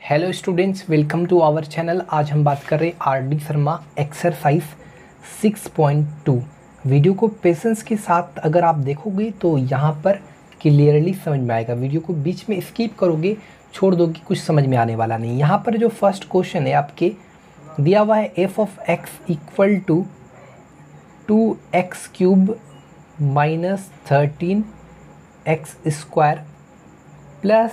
Hello students, welcome to our channel. आज हम बात कर रहे हैं आर.डी. शर्मा एक्सरसाइज 6.2। वीडियो को पेशेंस के साथ अगर आप देखोगे तो यहाँ पर क्लियरली समझ में आएगा। वीडियो को बीच में स्किप करोगे, छोड़ दोगे, कुछ समझ में आने वाला नहीं। यहाँ पर जो फर्स्ट क्वेश्चन है आपके दिया हुआ है f of x equal to 2x³ minus 13x² plus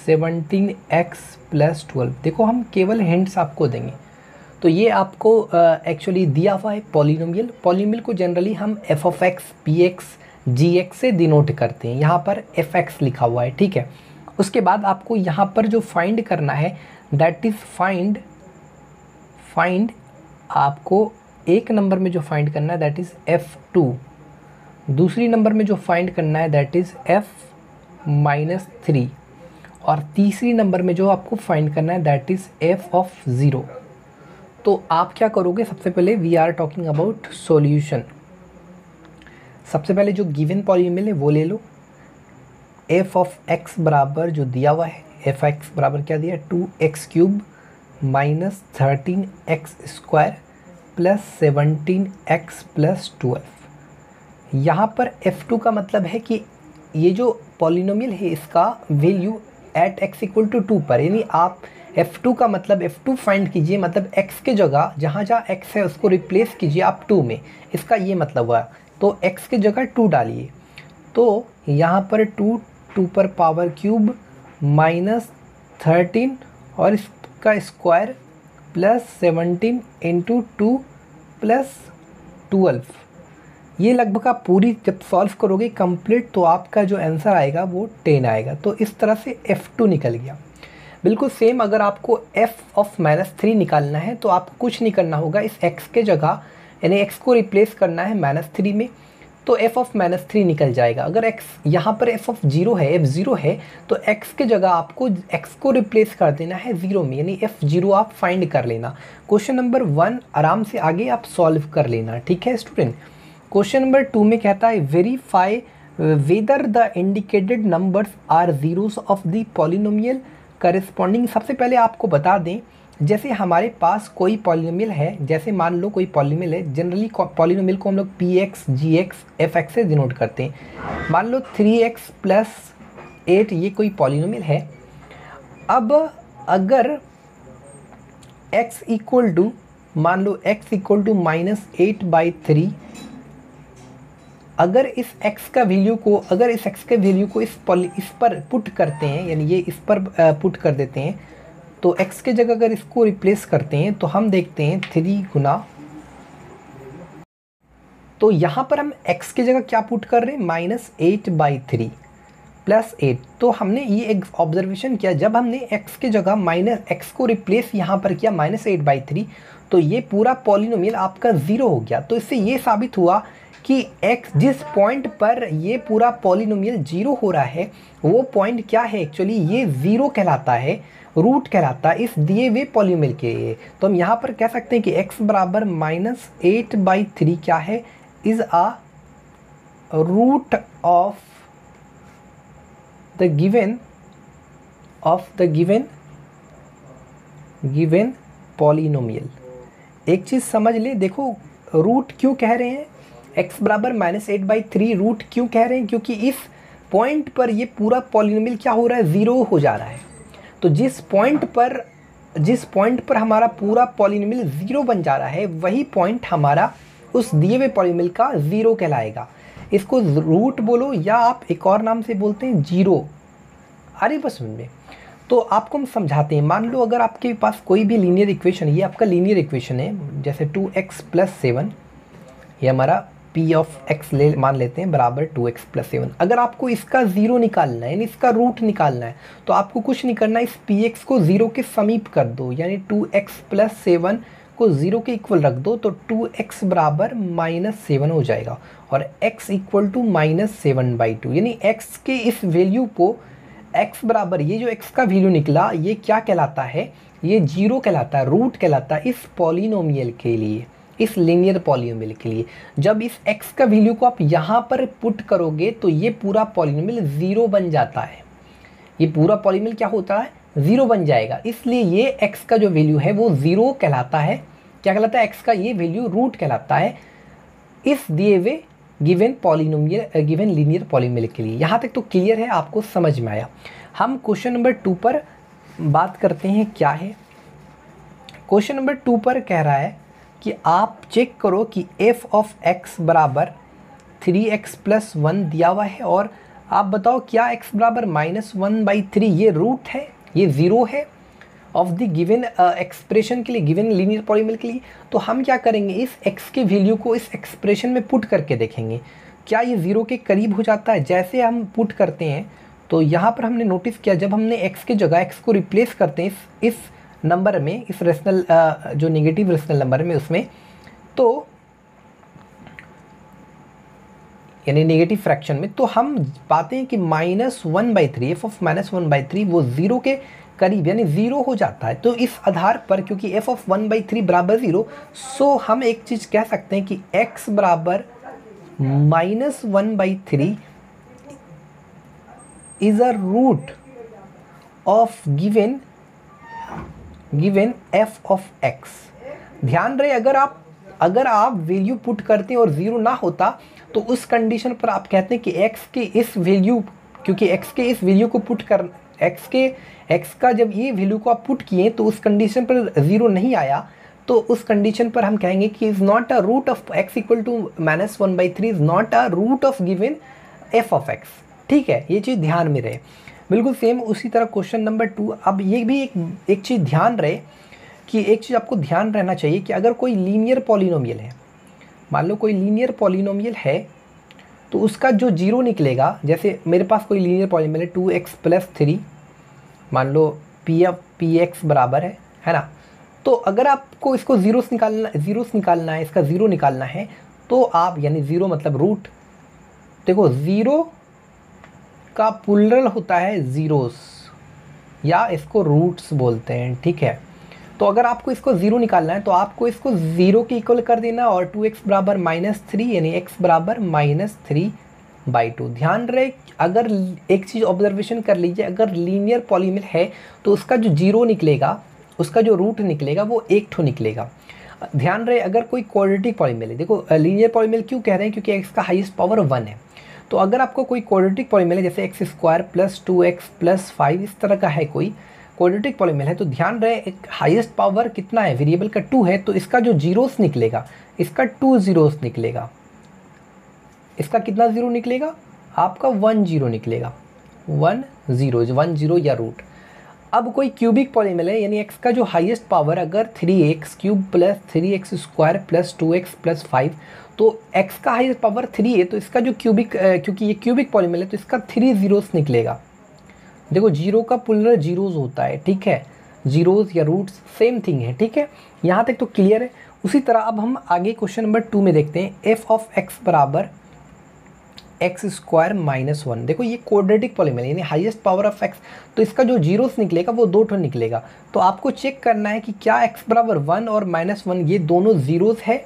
17x plus 12। देखो हम केवल हिंट्स आपको देंगे। तो ये आपको एक्चुअली दिया हुआ है पॉलिनोमियल। पॉलिनोमियल को जनरली हम f of x p x g x से डिनोट करते हैं। यहाँ पर एफ एक्स लिखा हुआ है, ठीक है। उसके बाद आपको यहाँ पर जो फाइंड करना है दैट इज़ फाइंड आपको एक नंबर में जो फाइंड करना है दैट इज़ f2। दूसरी नंबर में जो फाइंड करना है दैट इज़ f-3 और तीसरी नंबर में जो आपको फाइंड करना है दैट इज़ f(0). तो आप क्या करोगे, सबसे पहले we are talking about solution. सबसे पहले जो गिवन पॉलिनोमियल है वो ले लो। f ऑफ x बराबर जो दिया हुआ है f(x) बराबर क्या दिया है 2x³ minus 13x² plus 17x plus 12। यहाँ पर f2 का मतलब है कि ये जो पॉलिनोमियल है इसका value at x equal to 2 पर, यानी आप f2 का मतलब f2 फाइंड कीजिए, मतलब x के जगह जहाँ जहाँ x है उसको रिप्लेस कीजिए आप 2 में। इसका ये मतलब हुआ। तो x के जगह 2 डालिए। तो यहाँ पर 2 पर पावर क्यूब माइनस 13 और इसका स्क्वायर प्लस 17 इंटू 2 प्लस 12। ये लगभग आप पूरी जब सॉल्व करोगे कंप्लीट तो आपका जो आंसर आएगा वो 10 आएगा। तो इस तरह से f2 निकल गया। बिल्कुल सेम अगर आपको f(-3) निकालना है तो आपको कुछ नहीं करना होगा, इस x के जगह यानी x को रिप्लेस करना है -3 में, तो f(-3) निकल जाएगा। अगर x यहाँ पर f(0) है तो x के जगह आपको x को रिप्लेस कर देना है 0 में, यानी f(0) आप फाइंड कर लेना। क्वेश्चन नंबर 1 आराम से आगे आप सॉल्व कर लेना, ठीक है स्टूडेंट। क्वेश्चन नंबर 2 में कहता है verify whether the indicated numbers are zeros of the polynomial corresponding. सबसे पहले आपको बता दें, जैसे हमारे पास कोई पॉलिनोमियल है, जैसे मान लो कोई पॉलिनोमियल है, जनरली पॉलिनोमियल को हम लोग P x g x F x से डिनोट करते हैं। मान लो 3x प्लस 8 ये कोई पॉलिनोमियल है। अब अगर x इक्वल टू मान लो x इक्वल टू -8/3, अगर इस x का वैल्यू को इस पर पुट करते हैं, यानी ये इस पर पुट कर देते हैं, तो x के जगह अगर इसको रिप्लेस करते हैं तो हम देखते हैं 3 गुना, तो यहाँ पर हम x के जगह क्या पुट कर रहे हैं -8/3 प्लस 8। तो हमने ये एक ऑब्जर्वेशन किया, जब हमने x के जगह x को रिप्लेस यहाँ पर किया -8/3 तो ये पूरा पॉलिनोमियल आपका 0 हो गया। तो इससे ये साबित हुआ कि x जिस पॉइंट पर ये पूरा पॉलिनोमियल 0 हो रहा है वो पॉइंट क्या है, एक्चुअली ये 0 कहलाता है, रूट कहलाता है इस दिए हुए पॉलिनोमियल के। तो हम यहाँ पर कह सकते हैं कि x बराबर -8/3 क्या है, is a root of the given polynomial. एक चीज़ समझ ले, देखो रूट क्यों कह रहे हैं, x बराबर -8/3 रूट क्यों कह रहे हैं, क्योंकि इस पॉइंट पर ये पूरा पॉलिनोमियल क्या हो रहा है 0 हो जा रहा है। तो जिस पॉइंट पर हमारा पूरा पॉलिनोमियल 0 बन जा रहा है वही पॉइंट हमारा उस दिए हुए पॉलिनोमियल का 0 कहलाएगा। इसको रूट बोलो या आप एक और नाम से बोलते हैं 0। अरे बस में तो आपको हम समझाते हैं। मान लो अगर आपके पास कोई भी लीनियर इक्वेशन, ये आपका लीनियर इक्वेशन है, जैसे 2x + 7, ये हमारा p ऑफ x मान लेते हैं बराबर 2x + 7। अगर आपको इसका 0 निकालना है यानी इसका रूट निकालना है तो आपको कुछ नहीं करना, इस px को 0 के समीप कर दो, यानी 2x + 7 को 0 के इक्वल रख दो, तो 2x बराबर -7 हो जाएगा और x इक्वल टू -7/2, यानी x के इस वैल्यू को x बराबर ये जो x का वैल्यू निकला ये क्या कहलाता है, ये 0 कहलाता है, रूट कहलाता है इस पॉलिनोमियल के लिए, इस लीनियर पॉलिनोमियल के लिए। जब इस x का वैल्यू को आप यहाँ पर पुट करोगे तो ये पूरा पॉलिनोमियल 0 बन जाता है। ये पूरा पॉलिनोमियल क्या होता है ज़ीरो बन जाएगा, इसलिए ये x का जो वैल्यू है वो ज़ीरो कहलाता है। क्या कहलाता है? x का ये वैल्यू रूट कहलाता है इस दिए हुए given polynomial given linear polynomial के लिए। यहाँ तक तो क्लियर है, आपको समझ में आया। हम क्वेश्चन नंबर 2 पर बात करते हैं। क्या है क्वेश्चन नंबर 2 पर? कह रहा है कि आप चेक करो कि f ऑफ x बराबर 3x प्लस 1 दिया हुआ है, और आप बताओ क्या x बराबर -1/3 ये रूट है, ये ज़ीरो है ऑफ द गिवन एक्सप्रेशन के लिए, गिवन लीनियर पॉलिनोमियल के लिए। तो हम क्या करेंगे, इस x के वैल्यू को इस एक्सप्रेशन में पुट करके देखेंगे क्या ये ज़ीरो के करीब हो जाता है। जैसे हम पुट करते हैं तो यहाँ पर हमने नोटिस किया, जब हमने x की जगह x को रिप्लेस करते हैं इस नंबर में, इस रेशनल जो नेगेटिव रेशनल नंबर में, उसमें तो यानी नेगेटिव फ्रैक्शन में, तो हम पाते हैं कि -1/3 f ऑफ -1/3 वो ज़ीरो के करीब यानी ज़ीरो हो जाता है। तो इस आधार पर क्योंकि f ऑफ 1/3 बराबर ज़ीरो, सो हम एक चीज़ कह सकते हैं कि x बराबर -1/3 is a root of given f of x। ध्यान रहे, अगर आप वैल्यू पुट करते हैं और ज़ीरो ना होता तो उस कंडीशन पर आप कहते हैं कि x के इस वैल्यू, क्योंकि x के इस वैल्यू को पुट कर x का जब ये वैल्यू को आप पुट किए तो उस कंडीशन पर ज़ीरो नहीं आया, तो उस कंडीशन पर हम कहेंगे कि is not a root of x equal to -1/3 is not a root of given f of x। ठीक है, ये चीज़ ध्यान में रहे। बिल्कुल सेम उसी तरह क्वेश्चन नंबर 2। अब ये भी एक चीज़ ध्यान रहे कि एक चीज़ आपको ध्यान रहना चाहिए कि अगर कोई लीनियर पॉलिनोमियल है, मान लो कोई लीनियर पॉलिनोमियल है, तो उसका जो जीरो निकलेगा, जैसे मेरे पास कोई लीनियर पॉलिनोमियल है 2x प्लस 3, मान लो px बराबर है ना। तो अगर आपको इसको ज़ीरोस निकालना है, इसका ज़ीरो निकालना है, तो आप, यानी ज़ीरो मतलब रूट, देखो ज़ीरो का प्लुरल होता है ज़ीरोस, या इसको रूट्स बोलते हैं। ठीक है, तो अगर आपको इसको ज़ीरो निकालना है तो आपको इसको ज़ीरो के इक्वल कर देना, और 2x बराबर -3 यानी x बराबर -3/2। ध्यान रहे, अगर एक चीज़ ऑब्जर्वेशन कर लीजिए, अगर लीनियर पॉलिनोमियल है तो उसका जो जीरो निकलेगा, उसका जो रूट निकलेगा वो एक ठो निकलेगा। ध्यान रहे, अगर कोई क्वाड्रेटिक पॉलिनोमियल है, देखो लीनियर पॉलिनोमियल क्यों कह रहे हैं, क्योंकि x का हाईएस्ट पावर 1 है। तो अगर आपको कोई क्वाड्रेटिक पॉलिनोमियल है, जैसे x² + 2x + 5 इस तरह का है, कोई क्वाड्रेटिक पॉलिनोमियल है, तो ध्यान रहे एक हाईएस्ट पावर कितना है, वेरिएबल का 2 है, तो इसका जो जीरोस निकलेगा, इसका 2 ज़ीरोस निकलेगा। इसका कितना ज़ीरो निकलेगा? आपका 1 ज़ीरो निकलेगा, 1 ज़ीरो या रूट। अब कोई क्यूबिक पॉलिनोमियल है, यानी x का जो हाईएस्ट पावर अगर 3x³ + 3x² + 2x + 5, तो x का हाईएस्ट पावर 3 है, तो इसका जो क्योंकि ये क्यूबिक पॉलिनोमियल है, तो इसका 3 ज़ीरोस निकलेगा। देखो जीरो का प्लुरल जीरोस होता है। ठीक है, जीरोस या रूट्स सेम थिंग है। ठीक है, यहाँ तक तो क्लियर है। उसी तरह अब हम आगे क्वेश्चन नंबर 2 में देखते हैं, f ऑफ x बराबर x² - 1। देखो ये क्वाड्रेटिक पॉलिनोमियल यानी हाईएस्ट पावर ऑफ x, तो इसका जो जीरोस निकलेगा वो दो ठो निकलेगा। तो आपको चेक करना है कि क्या x बराबर 1 और -1 ये दोनों ज़ीरोस है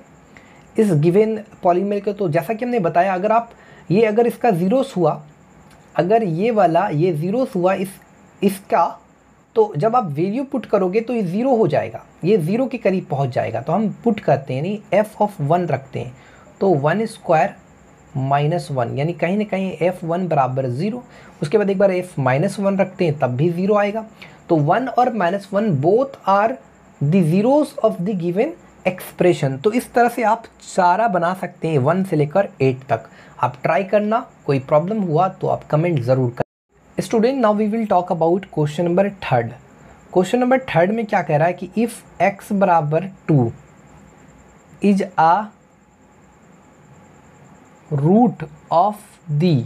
इस गिवन पॉलिनोमियल के। तो जैसा कि हमने बताया, अगर इसका ज़ीरोस हुआ, अगर ये वाला ये ज़ीरोस हुआ इसका, तो जब आप वैल्यू पुट करोगे तो ये ज़ीरो हो जाएगा, ये ज़ीरो के करीब पहुंच जाएगा। तो हम पुट करते हैं, यानी f ऑफ 1 रखते हैं, तो 1² - 1 यानी कहीं ना कहीं f1 बराबर 0। उसके बाद एक बार f -1 रखते हैं, तब भी 0 आएगा। तो 1 और -1 both are the zeros of the given expression. तो इस तरह से आप सारा बना सकते हैं 1 से लेकर 8 तक। आप ट्राई करना, कोई प्रॉब्लम हुआ तो आप कमेंट ज़रूर करें। Student, now we will talk about question number 3। Question number 3 में क्या कह रहा है कि इफ़ x बराबर 2 is a root of the,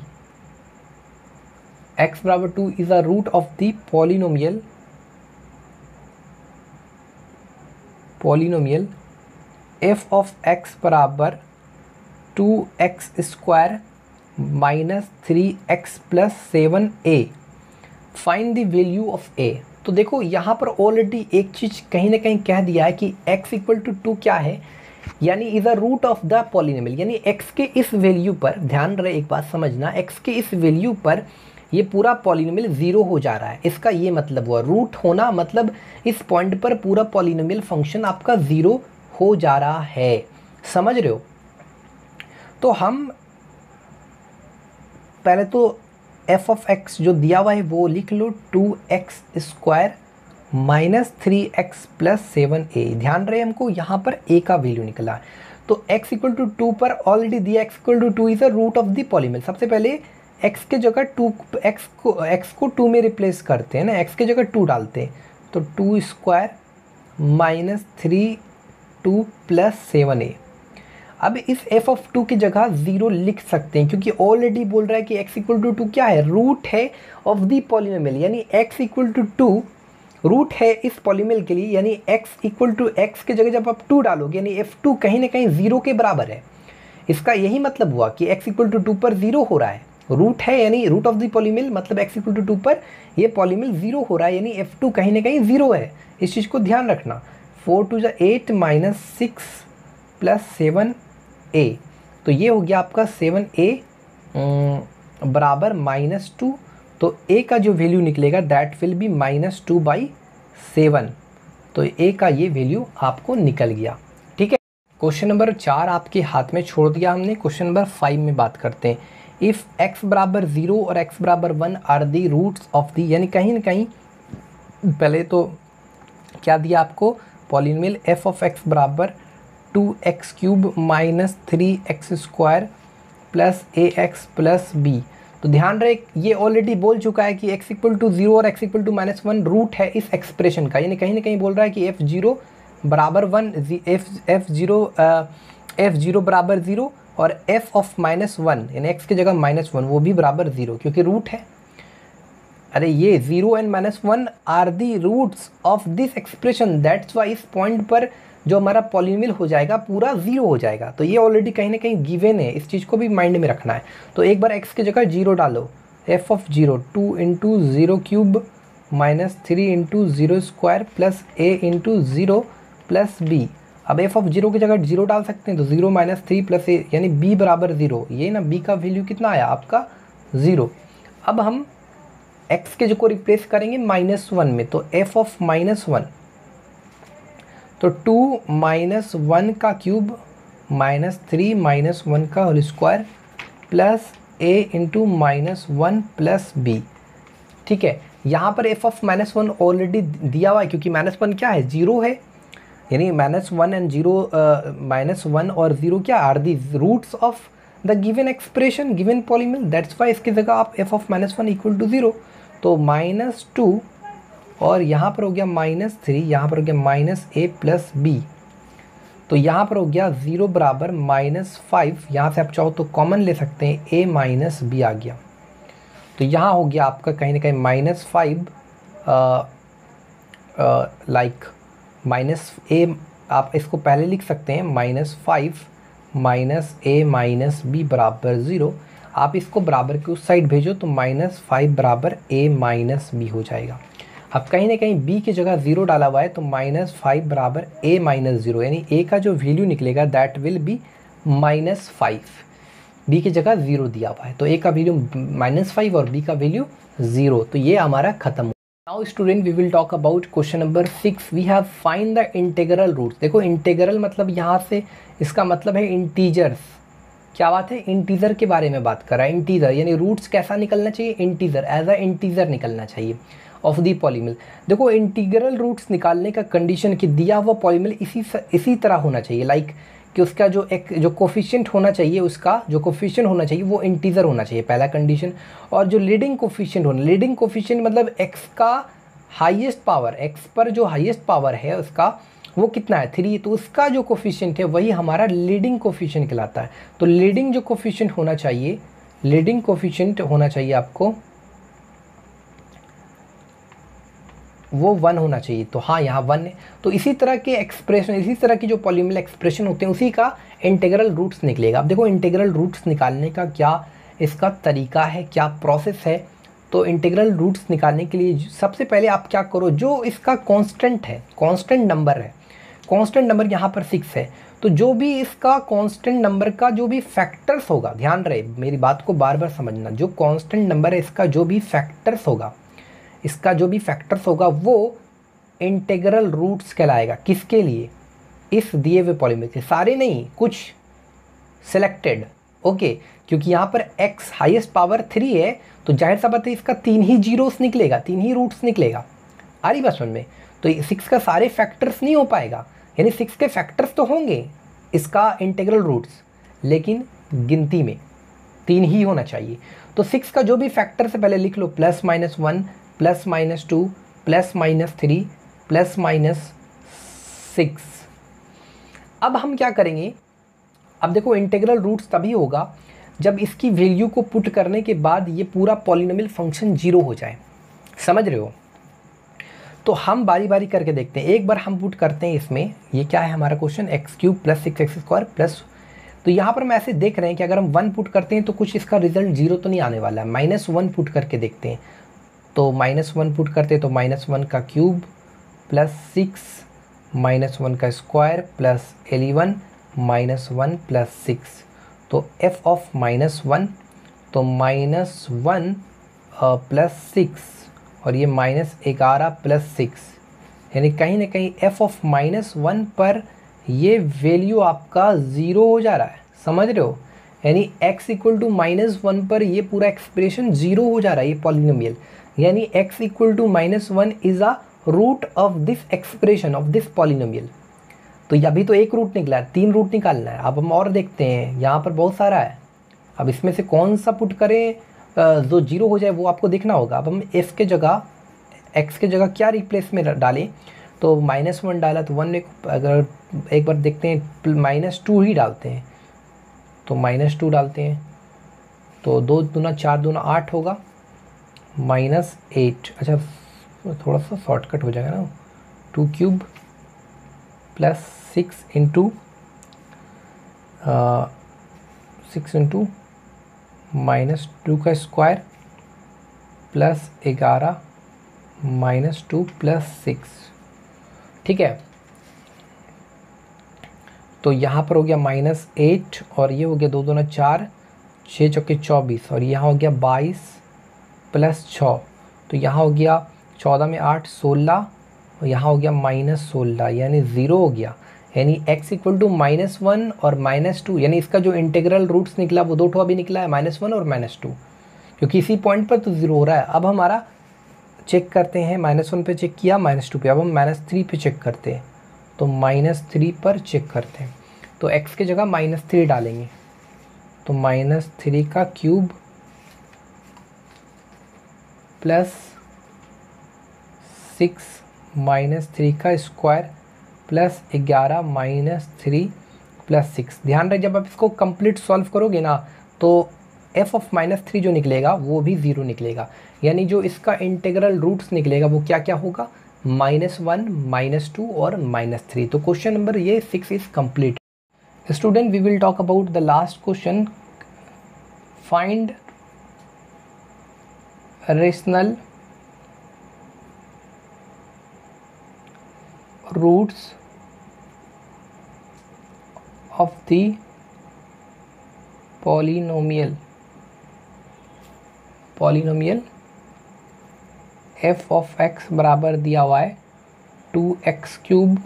x बराबर 2 is a root of the polynomial f of x बराबर 2x² - 3x + 7a, find the value of a। तो देखो यहाँ पर ऑलरेडी एक चीज़ कहीं ना कहीं कह दिया है कि x = 2 क्या है, यानी is a root of the polynomial, यानी x के इस वैल्यू पर, ध्यान रहे एक बात समझना, x के इस वैल्यू पर ये पूरा पॉलिनोमियल ज़ीरो हो जा रहा है, इसका ये मतलब हुआ। रूट होना मतलब इस पॉइंट पर पूरा पॉलिनोमियल फंक्शन आपका ज़ीरो हो जा रहा है, समझ रहे हो। तो हम पहले तो एफ ऑफ एक्स जो दिया हुआ है वो लिख लो, 2x² minus 3x plus 7a। ध्यान रहे हमको यहाँ पर a का वैल्यू निकला है, तो x इक्वल टू 2 पर ऑलरेडी दिया x equal to 2 is a root of the polynomial. सबसे पहले x के जगह 2 x को 2 में रिप्लेस करते हैं ना, x के जगह 2 डालते हैं, तो 2² माइनस 2 प्लस 7a। अब इस f ऑफ 2 की जगह 0 लिख सकते हैं, क्योंकि ऑलरेडी बोल रहा है कि x इक्वल टू 2 क्या है, रूट है ऑफ द पॉलिनोमियल, यानी x इक्वल टू 2 रूट है इस पॉलिनोमियल के लिए, यानी x इक्वल टू x के जगह जब आप 2 डालोगे यानी f2 कहीं ना कहीं 0 के बराबर है। इसका यही मतलब हुआ कि x इक्वल टू 2 पर 0 हो रहा है, रूट है यानी रूट ऑफ द पॉलिनोमियल, मतलब x इक्वल टू 2 पर ये पॉलिनोमियल 0 हो रहा है, यानी f2 कहीं ना कहीं 0 है। इस चीज़ को ध्यान रखना। 4 2 8 माइनस 6 प्लस 7a, तो ये हो गया आपका 7a बराबर -2, तो a का जो वैल्यू निकलेगा दैट विल बी -2/7, तो a का ये वैल्यू आपको निकल गया। ठीक है, क्वेश्चन नंबर 4 आपके हाथ में छोड़ दिया हमने। क्वेश्चन नंबर 5 में बात करते हैं। इफ़ x बराबर 0 और x बराबर 1 are the roots of the, यानी कहीं ना कहीं पहले तो क्या दिया आपको, पॉलिनोमियल f ऑफ x बराबर 2x³ minus 3x² plus ax plus b। तो ध्यान रहे ये ऑलरेडी बोल चुका है कि x इक्वल टू 0 और x इक्वल टू -1 रूट है इस एक्सप्रेशन का, यानी कहीं ना कहीं बोल रहा है कि f0 बराबर 1, f0 बराबर 0 और f ऑफ -1 यानी x की जगह -1 वो भी बराबर 0, क्योंकि रूट है। अरे ये 0 and -1 are the roots of this expression, that's why इस पॉइंट पर जो हमारा पॉलिनोमियल हो जाएगा पूरा 0 हो जाएगा। तो ये ऑलरेडी कहीं ना कहीं गिवन है, इस चीज़ को भी माइंड में रखना है। तो एक बार x की जगह 0 डालो, f of 0 2 into 0³ minus 3 into 0² plus a into 0 plus b। अब f ऑफ 0 की जगह 0 डाल सकते हैं, तो 0 माइनस 3 प्लस a यानी b बराबर 0, ये ना b का वैल्यू कितना आया आपका 0। अब हम x के जो को रिप्लेस करेंगे -1 में, तो f ऑफ -1, तो 2 माइनस 1 का क्यूब माइनस 3 माइनस 1 का whole square plus a into -1 plus b। ठीक है, यहाँ पर f ऑफ -1 ऑलरेडी दिया हुआ है, क्योंकि -1 क्या है 0 है, यानी -1 एंड 0 -1 और 0 क्या are the roots of the given expression given polynomial, that's why इसकी जगह आप f ऑफ -1 इक्वल टू 0, तो -2 और यहाँ पर हो गया -3, यहाँ पर हो गया -a प्लस b, तो यहाँ पर हो गया 0 बराबर -5। यहाँ से आप चाहो तो कॉमन ले सकते हैं, a माइनस b आ गया, तो यहाँ हो गया आपका कहीं ना कहीं -5 लाइक -a, आप इसको पहले लिख सकते हैं -5 माइनस a माइनस b बराबर 0। आप इसको बराबर के उस साइड भेजो तो -5 बराबर a माइनस b हो जाएगा। अब कहीं ना कहीं b की जगह 0 डाला हुआ है, तो -5 बराबर a माइनस 0, यानी a का जो वैल्यू निकलेगा दैट विल बी -5। b की जगह 0 दिया हुआ है, तो a का वैल्यू -5 और b का वैल्यू 0, तो ये हमारा खत्म। Now student we will talk about question number 6। We have find the integral roots. देखो इंटीग्रल मतलब यहाँ से इसका मतलब है इंटीजर्स। क्या बात है, इंटीजर के बारे में बात कर रहा है। इंटीजर यानी रूट्स कैसा निकलना चाहिए, इंटीजर एज अ इंटीजर निकलना चाहिए ऑफ दी पॉलिनोमियल। देखो इंटीग्रल रूट्स निकालने का कंडीशन कि दिया हुआ पॉलिनोमियल इसी तरह होना चाहिए, लाइक कि उसका जो कोफिशिएंट होना चाहिए, उसका जो कोफिशिएंट होना चाहिए वो इंटीजर होना चाहिए, पहला कंडीशन। और जो लीडिंग कोफिशिएंट होना, लीडिंग कोफिशिएंट मतलब x का हाईएस्ट पावर, x पर जो हाईएस्ट पावर है उसका वो कितना है 3, तो उसका जो कोफिशिएंट है वही हमारा लीडिंग कोफिशिएंट कहलाता है। तो लीडिंग जो कोफिशिएंट होना चाहिए, लीडिंग कोफिशिएंट होना चाहिए आपको वो 1 होना चाहिए। तो हाँ यहाँ 1 है, तो इसी तरह के एक्सप्रेशन, इसी तरह की जो पॉलिनोमियल एक्सप्रेशन होते हैं उसी का इंटीग्रल रूट्स निकलेगा। अब देखो इंटीग्रल रूट्स निकालने का क्या इसका तरीका है, क्या प्रोसेस है। तो इंटीग्रल रूट्स निकालने के लिए सबसे पहले आप क्या करो, जो इसका कांस्टेंट है, कांस्टेंट नंबर है, कांस्टेंट नंबर यहाँ पर 6 है, तो जो भी इसका कांस्टेंट नंबर का जो भी फैक्टर्स होगा, ध्यान रहे मेरी बात को बार बार समझना, जो कांस्टेंट नंबर है इसका जो भी फैक्टर्स होगा, इसका जो भी फैक्टर्स होगा वो इंटीग्रल रूट्स कहलाएगा। किसके लिए? इस दिए हुए पॉलीनोमियल के, सारे नहीं, कुछ सिलेक्टेड। ओके, क्योंकि यहाँ पर x हाईएस्ट पावर 3 है, तो जाहिर सा बात है इसका 3 ही जीरोस निकलेगा, 3 ही रूट्स निकलेगा। आ रही बात समझ में? तो 6 का सारे फैक्टर्स नहीं हो पाएगा, यानी 6 के फैक्टर्स तो होंगे इसका इंटीग्रल रूट्स, लेकिन गिनती में 3 ही होना चाहिए। तो 6 का जो भी फैक्टर से पहले लिख लो, +-1 +-2 +-3 +-6। अब हम क्या करेंगे, अब देखो इंटीग्रल रूट्स तभी होगा जब इसकी वैल्यू को पुट करने के बाद ये पूरा पॉलिनोमियल फंक्शन 0 हो जाए। समझ रहे हो? तो हम बारी बारी करके देखते हैं। एक बार हम पुट करते हैं इसमें, ये क्या है हमारा क्वेश्चन, x³ + 6x² प्लस, तो यहाँ पर हम ऐसे देख रहे हैं कि अगर हम 1 पुट करते हैं तो कुछ इसका रिजल्ट 0 तो नहीं आने वाला है। -1 पुट करके देखते हैं, तो -1 पुट करते हैं तो -1 का क्यूब प्लस 6 -1 का स्क्वायर प्लस 11 -1 प्लस 6, तो f ऑफ -1, तो -1 प्लस 6 और ये -11 प्लस 6, यानी कहीं ना कहीं f ऑफ -1 पर ये वैल्यू आपका 0 हो जा रहा है। समझ रहे हो? यानी x इक्वल टू -1 पर ये पूरा एक्सप्रेशन 0 हो जा रहा है, ये पॉलिनोमियल, यानी x equal to -1 is a root of this expression of this polynomial. तो अभी तो एक रूट निकला है, 3 रूट निकालना है। अब हम और देखते हैं, यहाँ पर बहुत सारा है। अब इसमें से कौन सा पुट करें जो 0 हो जाए वो आपको देखना होगा। अब हम f के जगह, x के जगह क्या रिप्लेस में डालें, तो -1 डाला तो 1, अगर एक बार देखते हैं -2 ही डालते हैं, तो -2 डालते हैं, तो 2 दूना 4 दूना 8 होगा, -8। अच्छा थोड़ा सा शॉर्टकट हो जाएगा ना, 2³ प्लस 6 इंटू -2 का स्क्वायर प्लस 11 -2 प्लस 6। ठीक है, तो यहाँ पर हो गया -8 और ये हो गया 2 दूना 4, 6 चौके 24 और यहाँ हो गया 22 प्लस 6, तो यहाँ हो गया 14 में 8 16 और यहाँ हो गया -16, यानी 0 हो गया। यानी x इक्वल टू -1 और -2, यानी इसका जो इंटीग्रल रूट्स निकला वो 2 अभी निकला है, -1 और -2, क्योंकि इसी पॉइंट पर तो 0 हो रहा है। अब हमारा चेक करते हैं, -1 पे चेक किया, -2 पे, अब हम -3 पे चेक करते हैं, तो -3 पर चेक करते हैं, तो x के जगह -3 डालेंगे, तो -3 का क्यूब प्लस 6 -3 का स्क्वायर प्लस 11 -3 प्लस 6। ध्यान रहे जब आप इसको कंप्लीट सॉल्व करोगे ना, तो f ऑफ -3 जो निकलेगा वो भी 0 निकलेगा, यानी जो इसका इंटीग्रल रूट्स निकलेगा वो क्या क्या होगा, -1 -2 और -3। तो क्वेश्चन नंबर ये 6 is complete. Student, we will talk about the last question, find rational roots of the polynomial f of x बराबर दिया हुआ है 2x³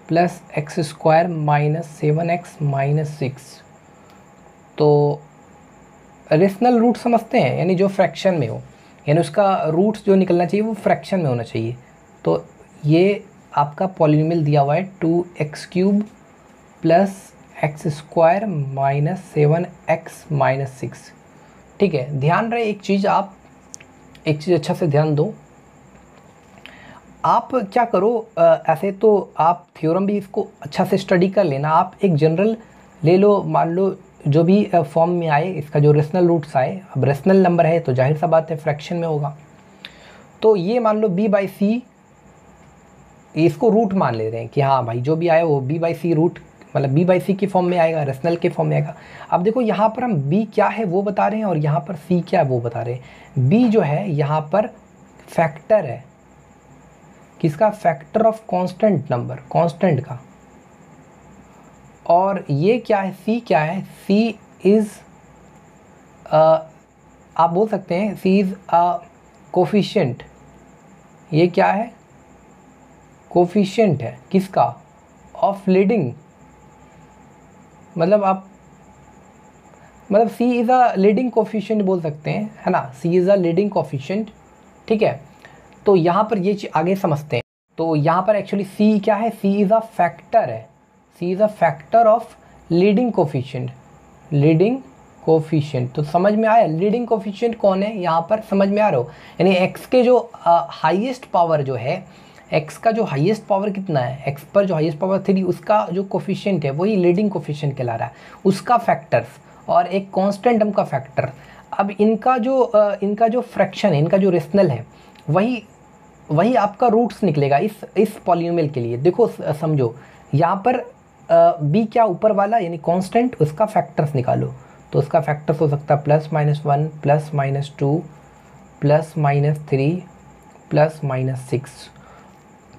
plus x² minus 7x minus 6। तो रेशनल रूट समझते हैं, यानी जो फ्रैक्शन में हो, यानी उसका रूट्स जो निकलना चाहिए वो फ्रैक्शन में होना चाहिए। तो ये आपका पॉलिनोमियल दिया हुआ है 2x³ plus x² minus 7x minus 6। ठीक है, ध्यान रहे एक चीज़, आप एक चीज़ अच्छा से ध्यान दो। आप क्या करो, ऐसे तो आप थ्योरम भी इसको अच्छा से स्टडी कर लेना। आप एक जनरल ले लो, मान लो जो भी फॉर्म में आए, इसका जो रेशनल रूट्स आए, अब रेशनल नंबर है तो जाहिर सा बात है फ्रैक्शन में होगा। तो ये मान लो b/c, इसको रूट मान ले रहे हैं कि हाँ भाई जो भी आया वो b/c रूट, मतलब b/c के फॉर्म में आएगा, रेशनल के फॉर्म में आएगा। अब देखो यहाँ पर हम b क्या है वो बता रहे हैं और यहाँ पर c क्या है वो बता रहे हैं। b जो है यहाँ पर फैक्टर है, किसका? Factor of constant number, constant का। और ये क्या है? सी क्या है? सी इज़, आप बोल सकते हैं सी इज़ अ कोफिशिएंट। ये क्या है? कोफिशिएंट है किसका? ऑफ लीडिंग, मतलब सी इज़ अ लीडिंग कोफिशिएंट बोल सकते हैं, है ना। सी इज़ अ लीडिंग कोफिशिएंट, ठीक है। तो यहाँ पर ये चीज़ आगे समझते हैं। तो यहाँ पर एक्चुअली सी क्या है? सी इज़ अ फैक्टर है। C is a factor of leading coefficient, leading coefficient. तो समझ में आया लीडिंग कोफिशिएंट कौन है यहाँ पर? समझ में आ रहा हो? यानी एक्स के जो हाईएस्ट पावर जो है, एक्स का जो हाईएस्ट पावर कितना है, एक्स पर जो हाईएस्ट पावर 3, उसका जो कोफिशिएंट है वही लीडिंग कोफिशिएंट कहला रहा है, उसका फैक्टर्स, और एक कांस्टेंट टर्म का फैक्टर। अब इनका जो फ्रैक्शन है, इनका जो रेशनल है, वही आपका रूट्स निकलेगा इस पॉलिनोमियल के लिए। देखो समझो, यहाँ पर बी क्या ऊपर वाला यानी कांस्टेंट, उसका फैक्टर्स निकालो। तो उसका फैक्टर्स हो सकता है +-1 +-2 +-3 +-6।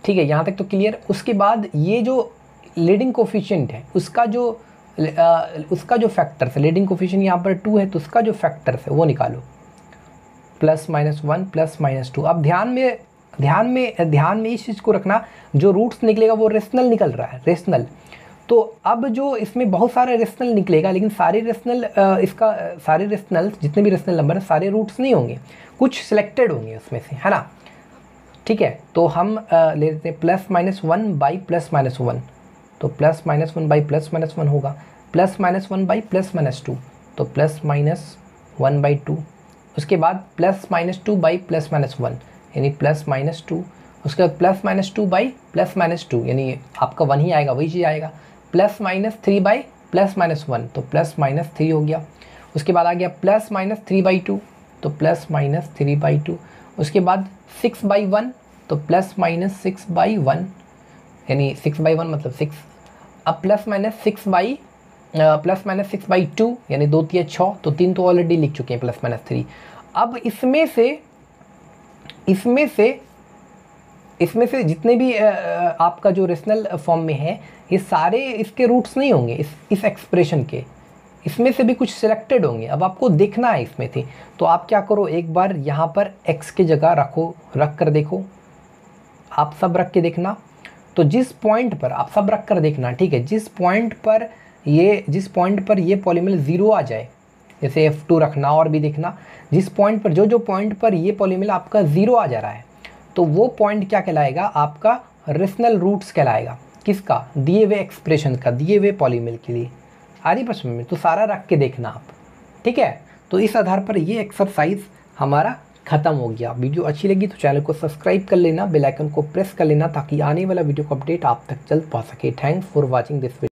ठीक है, यहाँ तक तो क्लियर। उसके बाद ये जो लीडिंग कोफिशिएंट है उसका जो फैक्टर्स है, लीडिंग कोफिशिएंट यहाँ पर 2 है तो उसका जो फैक्टर्स है वो निकालो, +-1 +-2। अब ध्यान में इस चीज़ को रखना, जो रूट्स निकलेगा वो रेशनल निकल रहा है, रेशनल। तो अब जो इसमें बहुत सारे रेशनल निकलेगा, लेकिन सारे रेशनल जितने भी रेशनल नंबर है सारे रूट्स नहीं होंगे, कुछ सिलेक्टेड होंगे उसमें से, है ना। ठीक है, तो हम ले लेते हैं +-1 बाई +-1, तो +-1 बाई +-1 होगा, +-1 बाई +-2, तो +-1/2। उसके बाद +-2 बाई +-1 यानी +-2। उसके बाद +-2 बाई +-2 यानी आपका 1 ही आएगा, वही चीज़ आएगा। +-3 बाई +-1 तो +-3 हो गया। उसके बाद आ गया +-3/2 तो +-3/2। उसके बाद 6/1 तो +-6/1 यानी 6/1 मतलब 6। अब +-6/2 यानी 2 3 6, तो 3 तो ऑलरेडी लिख चुके हैं, +-3। अब इसमें से जितने भी आपका जो रेशनल फॉर्म में है, ये सारे इसके रूट्स नहीं होंगे इस एक्सप्रेशन के, इसमें से भी कुछ सिलेक्टेड होंगे। अब आपको देखना है इसमें थे, तो आप क्या करो, एक बार यहाँ पर x की जगह रख कर देखो, आप सब रख के देखना। तो जिस पॉइंट पर आप सब रख कर देखना, ठीक है, जिस पॉइंट पर ये पॉलीनोमियल 0 आ जाए, जैसे f2 रखना, और भी देखना, जिस पॉइंट पर जो पॉइंट पर ये पॉलीनोमियल आपका 0 आ जा रहा है, तो वो पॉइंट क्या कहलाएगा? आपका रेशनल रूट्स कहलाएगा। किसका? दिए हुए एक्सप्रेशन का, दिए हुए पॉलीनोमियल के लिए। आ रही प्रश्न में? तो सारा रख के देखना आप, ठीक है। तो इस आधार पर ये एक्सरसाइज हमारा खत्म हो गया। वीडियो अच्छी लगी तो चैनल को सब्सक्राइब कर लेना, बेल आइकन को प्रेस कर लेना, ताकि आने वाला वीडियो का अपडेट आप तक जल्द पहुंच सके। Thanks for watching this video.